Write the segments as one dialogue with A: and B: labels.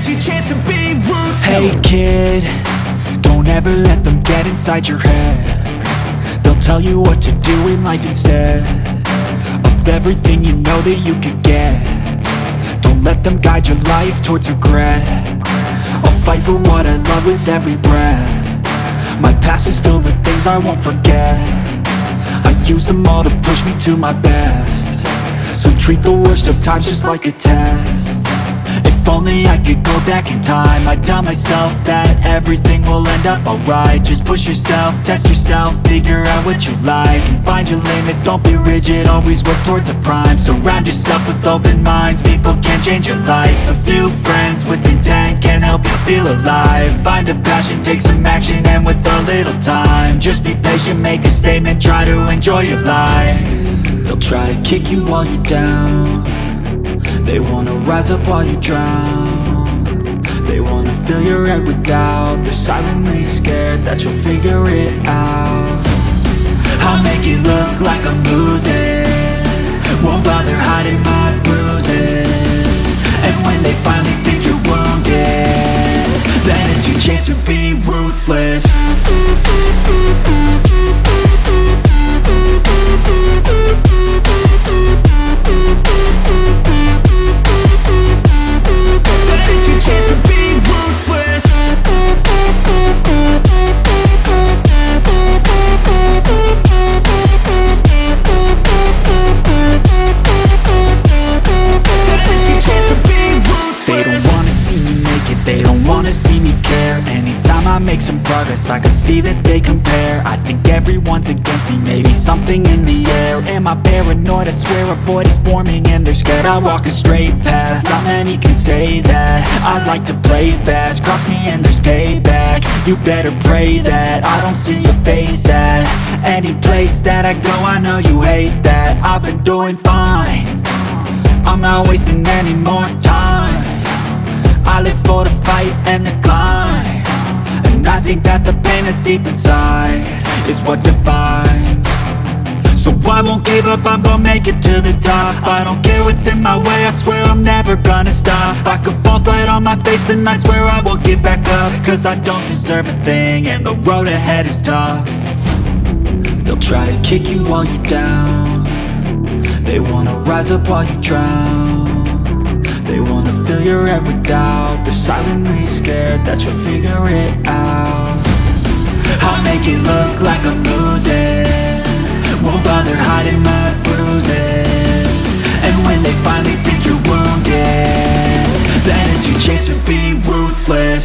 A: it's your chance to be ruthless.
B: Hey kid, don't ever let them get inside your head. They'll tell you what to do in life instead of everything you know that you could get. Don't let them guide your life towards regret. I'll fight for what I love with every breath. My past is filled with things I won't forget. I use them all to push me to my best. So treat the worst of times just like a test. If only I could go back in time, I'd tell myself that everything will end up alright. Just push yourself, test yourself, figure out what you like, and find your limits, don't be rigid, always work towards a prime. Surround yourself with open minds, people can change your life. A few friends with intent can help you feel alive. Find a passion, take some action, and with a little time, just be patient, make a statement, try to enjoy your life. They'll try to kick you while you're down. They wanna rise up while you drown. They wanna fill your head with doubt. They're silently scared that you'll figure it out. I'll make it look like I'm losing, won't bother hiding my bruises. And when they finally think you're wounded, then it's your chance to be ruthless. They don't wanna see me care. Anytime I make some progress, I can see that they compare. I think everyone's against me, maybe something in the air. Am I paranoid? I swear a void is forming and they're scared I walk a straight path. Not many can say that. I like to play fast, cross me and there's payback. You better pray that I don't see your face at any place that I go. I know you hate that. I've been doing fine, I'm not wasting any more time. I live for the fight and the climb, and I think that the pain that's deep inside is what defines. So I won't give up, I'm gonna make it to the top. I don't care what's in my way, I swear I'm never gonna stop. I could fall flat on my face and I swear I will get back up, cause I don't deserve a thing and the road ahead is tough. They'll try to kick you while you're down. They wanna rise up while you drown. They wanna fill your head with doubt. They're silently scared that you'll figure it out. I'll make it look like I'm losing, won't bother hiding my bruises. And when they finally think you're wounded, then it's your chance to be ruthless.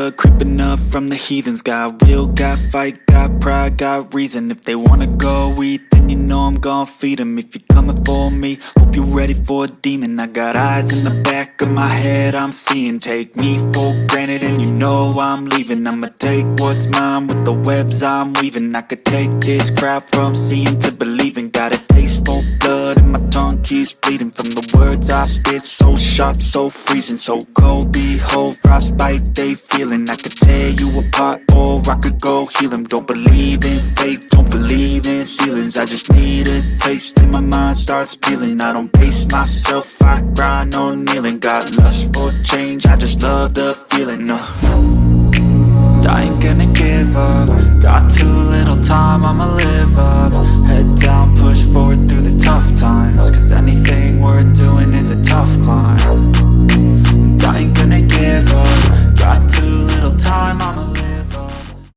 B: blood creeping up from the heathens. Got will, got fight, got pride, got reason. If they wanna go eat, then you know I'm gon' feed them. If you're coming for me, hope you're ready for a demon. I got eyes in the back of my head, I'm seeing. Take me for granted and you know I'm leaving. I'ma take what's mine with the webs I'm weaving. I could take this crowd from seeing to believing. Got a taste for blood and my tongue keeps bleeding from the words I spit. So sharp, so freezing, so cold. Behold, frostbite they feeling. I could tear you apart or I could go heal them. Don't believe in fate, don't believe in ceilings. I just need a taste and my mind starts peeling. I don't pace myself, I grind on kneeling. Got lust for change, I just love the feeling. I ain't gonna give up. Got too little time, I'ma live up. Head down, push forward through the tough times. Cause anything worth doing is a tough climb. And I ain't gonna give up. Got too little time, I'ma live up.